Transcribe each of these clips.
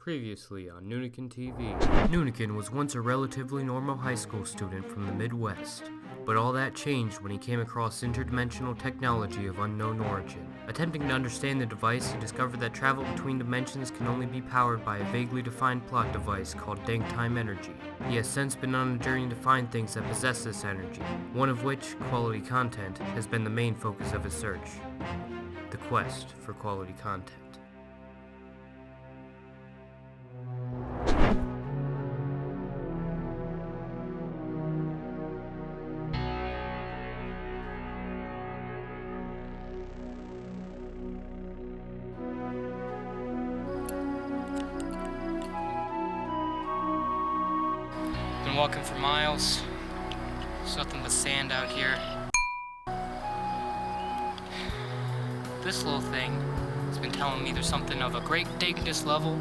Previously on Noonikin TV. Noonikin was once a relatively normal high school student from the Midwest, but all that changed when he came across interdimensional technology of unknown origin. Attempting to understand the device, he discovered that travel between dimensions can only be powered by a vaguely defined plot device called dank time energy. He has since been on a journey to find things that possess this energy, one of which, quality content, has been the main focus of his search. The quest for quality content. Been walking for miles. There's nothing but sand out here. This little thing has been telling me there's something of a great dangerous level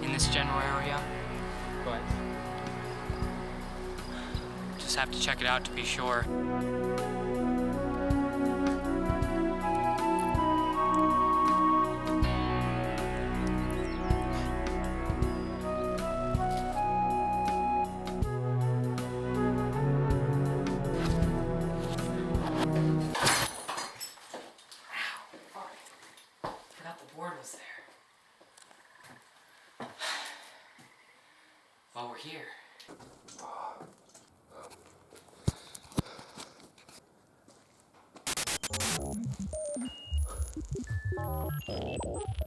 in this general area, but just have to check it out to be sure. Was there. While we're here.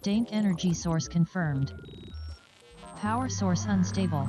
Dank energy source confirmed. Power source unstable.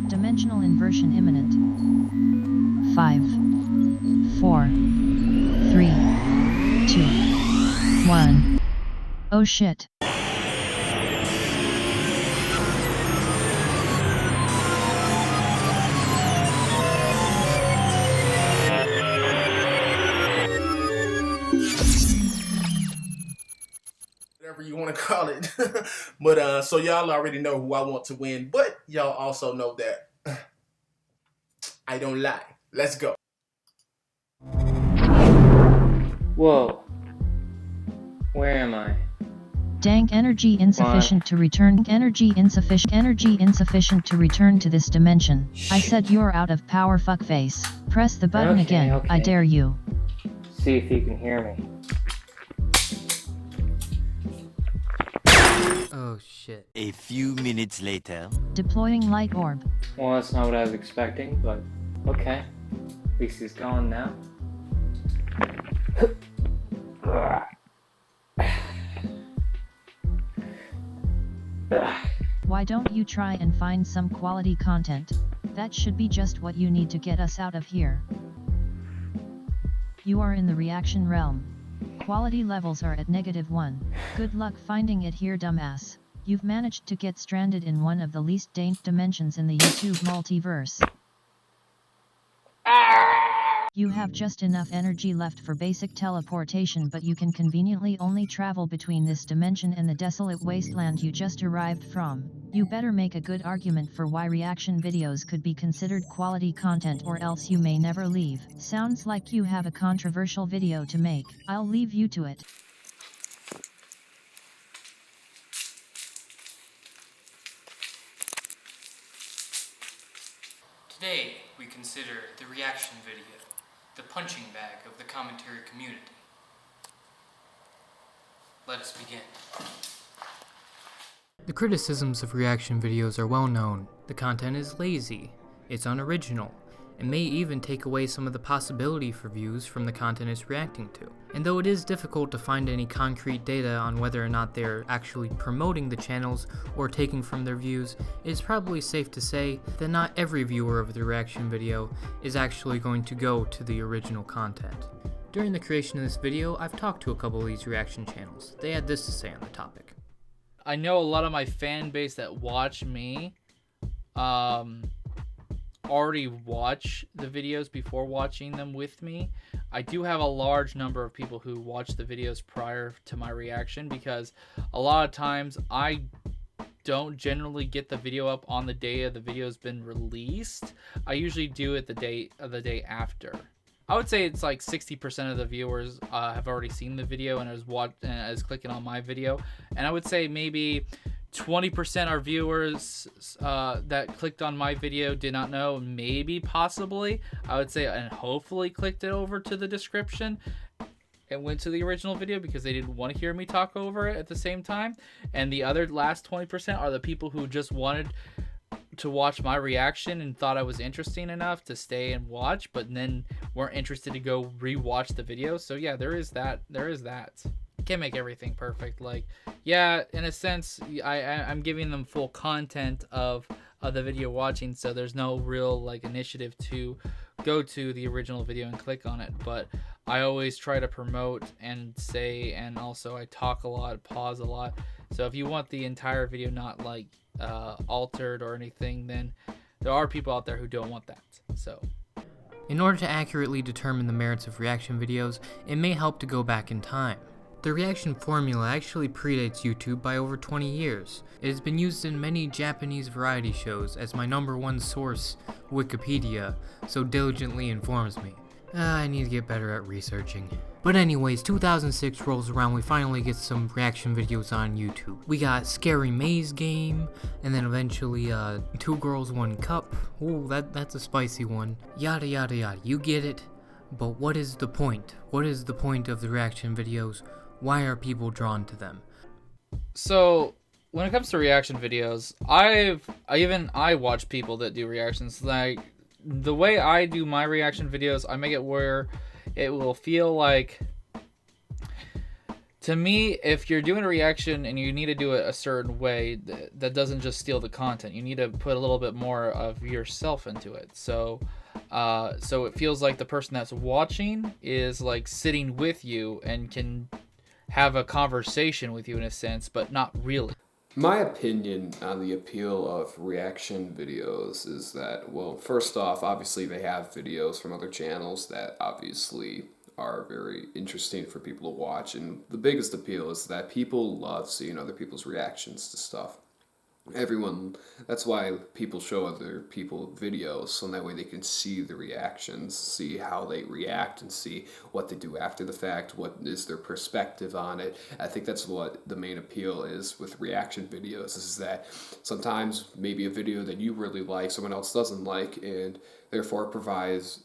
Dimensional inversion imminent. 5, 4, 3, 2, 1. Oh shit. Whatever you want to call it. But so y'all already know who I want to win, but y'all also know that I don't lie. Let's go. Whoa. Where am I? Dank energy insufficient to return. Energy insufficient to return to this dimension. I said you're out of power, fuckface. Press the button again. Okay. I dare you. See if you can hear me. Oh shit. A few minutes later. Deploying light orb. Well, that's not what I was expecting, but okay. At least he's gone now. Why don't you try and find some quality content? That should be just what you need to get us out of here. You are in the reaction realm. Quality levels are at -1. Good luck finding it here, dumbass. You've managed to get stranded in one of the least dank dimensions in the YouTube multiverse. You have just enough energy left for basic teleportation, but you can conveniently only travel between this dimension and the desolate wasteland you just arrived from. You better make a good argument for why reaction videos could be considered quality content, or else you may never leave. Sounds like you have a controversial video to make. I'll leave you to it. Today, we consider the reaction video, the punching bag of the commentary community. Let us begin. The criticisms of reaction videos are well known. The content is lazy, it's unoriginal, and may even take away some of the possibility for views from the content it's reacting to. And though it is difficult to find any concrete data on whether or not they're actually promoting the channels or taking from their views, it is probably safe to say that not every viewer of the reaction video is actually going to go to the original content. During the creation of this video, I've talked to a couple of these reaction channels. They had this to say on the topic. I know a lot of my fan base that watch me already watch the videos before watching them with me. I do have a large number of people who watch the videos prior to my reaction, because a lot of times I don't generally get the video up on the day of the video's been released. I usually do it the day after. I would say it's like 60% of the viewers have already seen the video and is clicking on my video, and I would say maybe 20% are viewers that clicked on my video did not know, maybe, possibly, I would say, and hopefully clicked it over to the description and went to the original video because they didn't want to hear me talk over it at the same time. And the other last 20% are the people who just wanted to watch my reaction and thought I was interesting enough to stay and watch, but then weren't interested to go rewatch the video. So yeah, there is that. Can't make everything perfect. Like, yeah, in a sense, I'm giving them full content of the video watching, so there's no real like initiative to go to the original video and click on it. But I always try to promote and say, and also I talk a lot, pause a lot. So if you want the entire video not like altered or anything, then there are people out there who don't want that. So in order to accurately determine the merits of reaction videos, it may help to go back in time. The reaction formula actually predates YouTube by over 20 years. It has been used in many Japanese variety shows, as my #1 source, Wikipedia, so diligently informs me. I need to get better at researching. But anyways, 2006 rolls around, we finally get some reaction videos on YouTube. We got Scary Maze Game, and then eventually 2 Girls 1 Cup. Ooh, that's a spicy one. Yada yada yada, you get it. But what is the point? What is the point of the reaction videos? Why are people drawn to them? So when it comes to reaction videos, I watch people that do reactions. Like, the way I do my reaction videos, I make it where it will feel like, to me, if you're doing a reaction and you need to do it a certain way, that doesn't just steal the content. You need to put a little bit more of yourself into it. So it feels like the person that's watching is like sitting with you and can have a conversation with you in a sense, but not really. My opinion on the appeal of reaction videos is that, well, first off, obviously they have videos from other channels that obviously are very interesting for people to watch, and the biggest appeal is that people love seeing other people's reactions to stuff. That's why people show other people videos, so that way they can see the reactions, see how they react, and see what they do after the fact, what is their perspective on it. I think that's what the main appeal is with reaction videos, is that sometimes maybe a video that you really like, someone else doesn't like, and therefore it provides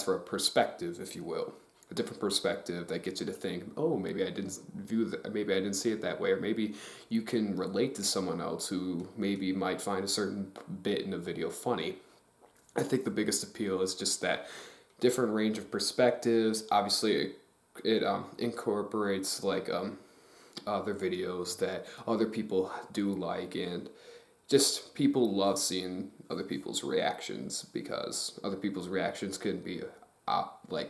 for a perspective, if you will. A different perspective that gets you to think, oh, maybe I didn't see it that way, or maybe you can relate to someone else who maybe might find a certain bit in a video funny. I think the biggest appeal is just that different range of perspectives. Obviously, it incorporates like other videos that other people do like, and just people love seeing other people's reactions, because other people's reactions can be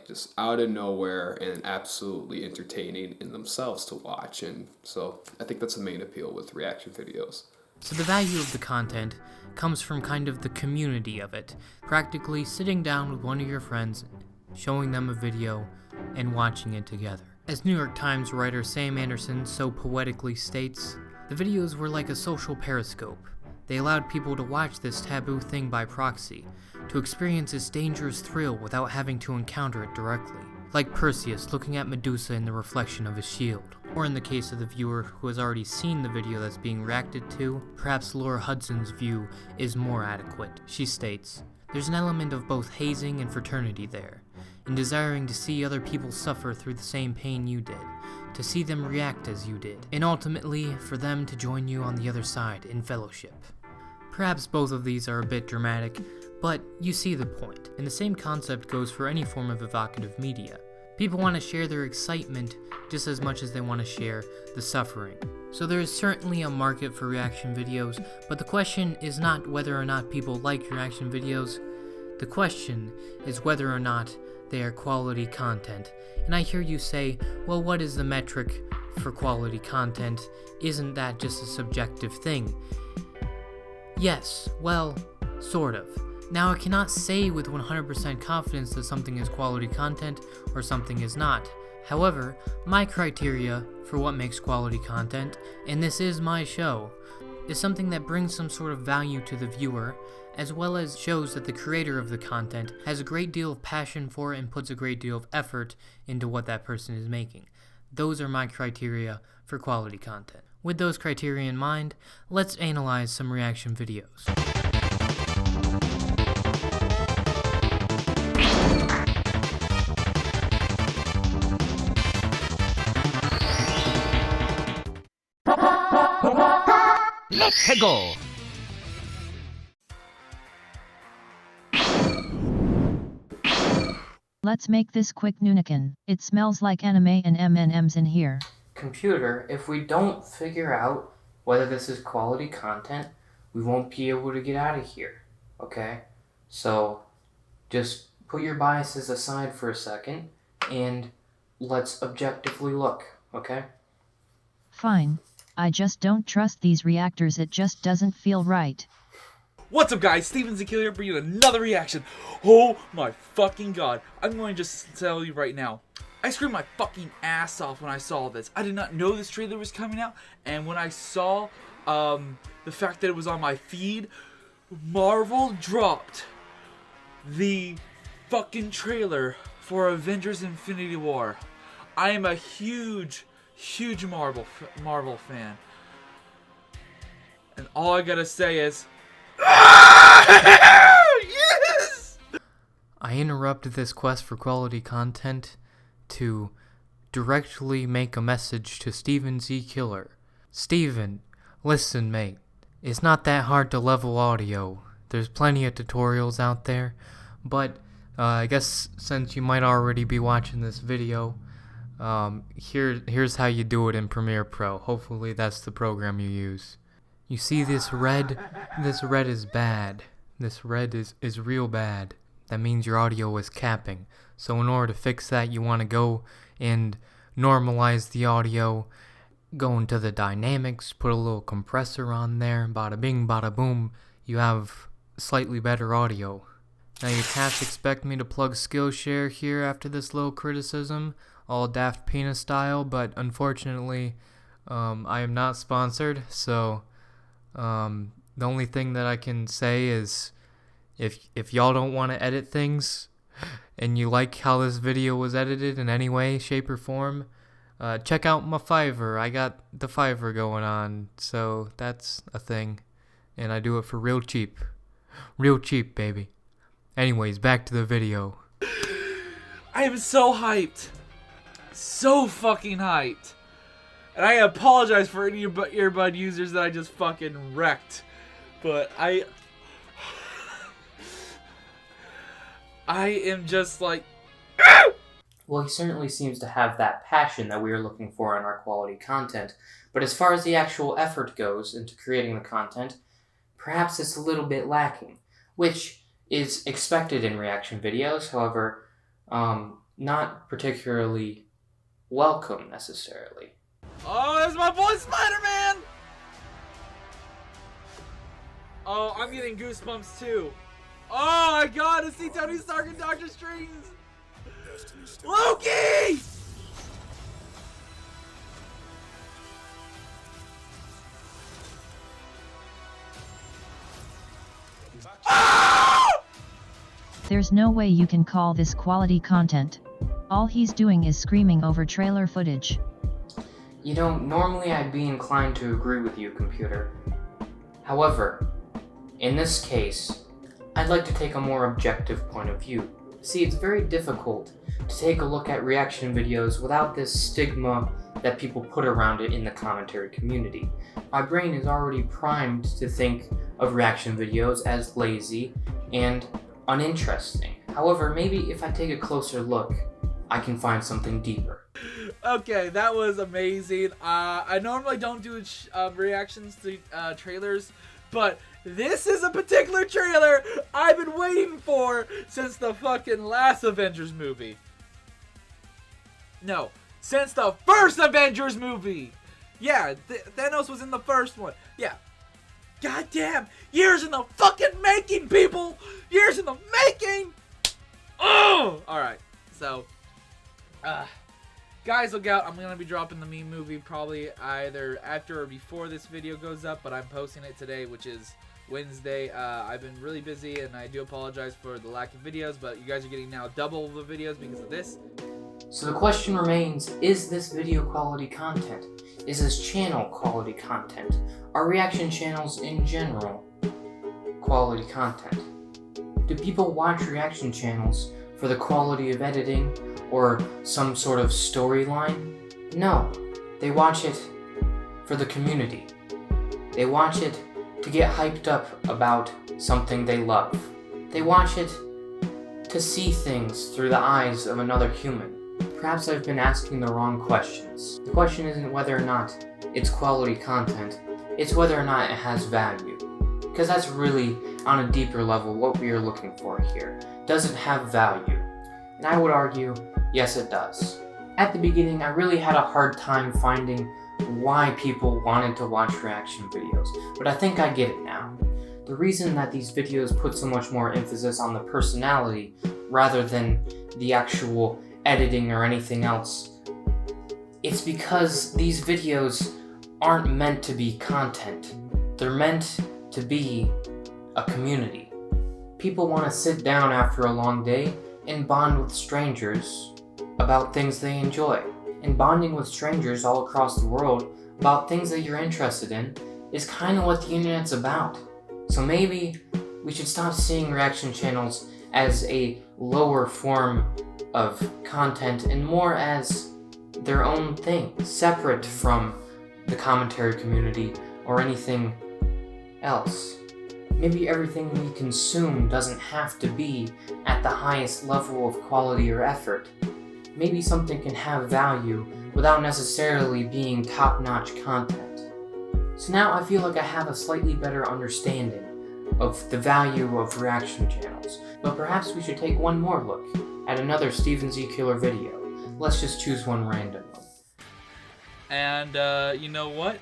just out of nowhere and absolutely entertaining in themselves to watch. And so I think that's the main appeal with reaction videos. So the value of the content comes from kind of the community of it, practically sitting down with one of your friends, showing them a video, and watching it together. As New York Times writer Sam Anderson so poetically states, the videos were like a social periscope. They allowed people to watch this taboo thing by proxy, to experience this dangerous thrill without having to encounter it directly. Like Perseus looking at Medusa in the reflection of his shield. Or in the case of the viewer who has already seen the video that's being reacted to, perhaps Laura Hudson's view is more adequate. She states, "There's an element of both hazing and fraternity there, in desiring to see other people suffer through the same pain you did, to see them react as you did, and ultimately for them to join you on the other side in fellowship." Perhaps both of these are a bit dramatic, but you see the point, and the same concept goes for any form of evocative media. People want to share their excitement just as much as they want to share the suffering. So there is certainly a market for reaction videos, but the question is not whether or not people like reaction videos. The question is whether or not they are quality content. And I hear you say, well, what is the metric for quality content? Isn't that just a subjective thing? Yes, well, sort of. Now, I cannot say with 100% confidence that something is quality content or something is not. However, my criteria for what makes quality content, and this is my show, is something that brings some sort of value to the viewer, as well as shows that the creator of the content has a great deal of passion for it and puts a great deal of effort into what that person is making. Those are my criteria for quality content. With those criteria in mind, let's analyze some reaction videos. Let's go! Let's make this quick Noonikin. It smells like anime and M&Ms in here. Computer, if we don't figure out whether this is quality content, we won't be able to get out of here, okay? So, just put your biases aside for a second, and let's objectively look, okay? Fine. I just don't trust these reactors, it just doesn't feel right. What's up, guys? Steven Zakil here, bringing another reaction. Oh my fucking god. I'm going to just tell you right now. I screamed my fucking ass off when I saw this. I did not know this trailer was coming out, and when I saw the fact that it was on my feed, Marvel dropped the fucking trailer for Avengers Infinity War. I am a huge Marvel fan. And all I gotta say is, yes! I interrupted this quest for quality content to directly make a message to Steven Z. Killer. Steven, listen mate, it's not that hard to level audio. There's plenty of tutorials out there, but I guess since you might already be watching this video, here's how you do it in Premiere Pro. Hopefully that's the program you use. You see this red? This red is bad. This red is real bad. That means your audio is capping. So in order to fix that, you want to go and normalize the audio, go into the dynamics, put a little compressor on there, bada bing, bada boom, you have slightly better audio. Now you can't expect me to plug Skillshare here after this little criticism, all Daft Penis style, but unfortunately, I am not sponsored, so the only thing that I can say is if y'all don't want to edit things and you like how this video was edited in any way, shape, or form, check out my Fiverr. I got the Fiverr going on, so that's a thing, and I do it for real cheap. Real cheap, baby. Anyways, back to the video. I am so hyped. So fucking hyped. And I apologize for any earbud users that I just fucking wrecked. But I am just like... Well, he certainly seems to have that passion that we are looking for in our quality content, but as far as the actual effort goes into creating the content, perhaps it's a little bit lacking, which is expected in reaction videos, however, not particularly welcome necessarily. Oh, that's my boy Spider-Man! Oh, I'm getting goosebumps too. Oh my god, to see Tony Stark and Doctor Strange! Loki! There's no way you can call this quality content. All he's doing is screaming over trailer footage. You know, normally I'd be inclined to agree with you, computer. However, in this case, I'd like to take a more objective point of view. See, it's very difficult to take a look at reaction videos without this stigma that people put around it in the commentary community. My brain is already primed to think of reaction videos as lazy and uninteresting. However, maybe if I take a closer look, I can find something deeper. Okay, that was amazing. I normally don't do reactions to trailers, but this is a particular trailer I've been waiting for since the fucking last Avengers movie. No, since the first Avengers movie. Yeah, Thanos was in the first one. Yeah. Goddamn, years in the fucking making, people. Years in the making. Oh, all right. So, guys, look out. I'm gonna be dropping the meme movie probably either after or before this video goes up, but I'm posting it today, which is Wednesday. I've been really busy, and I do apologize for the lack of videos, but you guys are getting now double the videos because of this. So the question remains, is this video quality content? is his channel quality content? Are reaction channels in general quality content? Do people watch reaction channels for the quality of editing or some sort of storyline? No, they watch it for the community. They watch it to get hyped up about something they love. They watch it to see things through the eyes of another human. Perhaps I've been asking the wrong questions. The question isn't whether or not it's quality content, it's whether or not it has value. Because that's really, on a deeper level, what we are looking for here. Does it have value? And I would argue, yes it does. At the beginning, I really had a hard time finding why people wanted to watch reaction videos, but I think I get it now. The reason that these videos put so much more emphasis on the personality rather than the actual editing or anything else, it's because these videos aren't meant to be content. They're meant to be a community. People want to sit down after a long day and bond with strangers about things they enjoy. And bonding with strangers all across the world about things that you're interested in is kind of what the internet's about. So maybe we should stop seeing reaction channels as a lower form of content and more as their own thing, separate from the commentary community or anything else. Maybe everything we consume doesn't have to be at the highest level of quality or effort. Maybe something can have value without necessarily being top-notch content. So now I feel like I have a slightly better understanding of the value of reaction channels, but perhaps we should take one more look at another Steven Z. Killer video. Let's just choose one randomly. And you know what?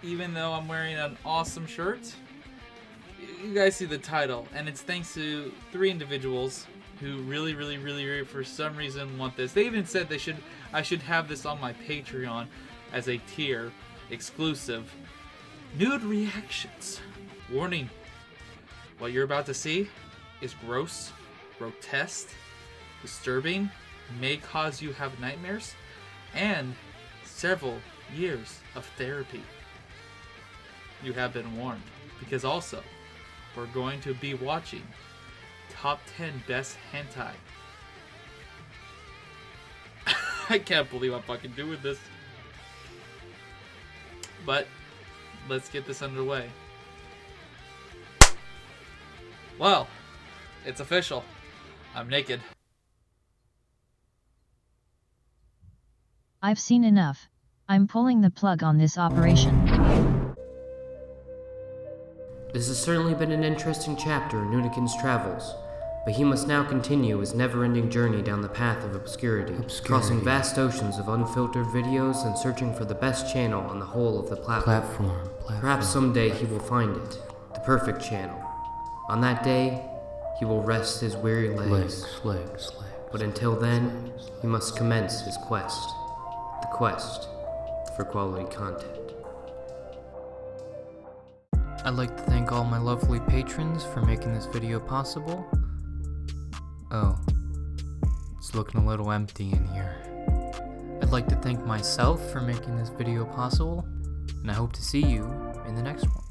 Even though I'm wearing an awesome shirt, you guys see the title, and it's thanks to 3 individuals who really, for some reason want this. They even said I should have this on my Patreon as a tier exclusive. Nude reactions. Warning, what you're about to see is gross, grotesque, disturbing, may cause you have nightmares, and several years of therapy. You have been warned, because also, we're going to be watching Top 10 Best Hentai. I can't believe I'm fucking doing this. But, let's get this underway. Well, it's official. I'm naked. I've seen enough. I'm pulling the plug on this operation. This has certainly been an interesting chapter in Nunikin's travels, but he must now continue his never-ending journey down the path of obscurity, crossing vast oceans of unfiltered videos and searching for the best channel on the whole of the platform. Perhaps someday he will find it, the perfect channel. On that day, he will rest his weary legs. But until then, he must commence his quest. The quest for quality content. I'd like to thank all my lovely patrons for making this video possible. Oh, it's looking a little empty in here. I'd like to thank myself for making this video possible, and I hope to see you in the next one.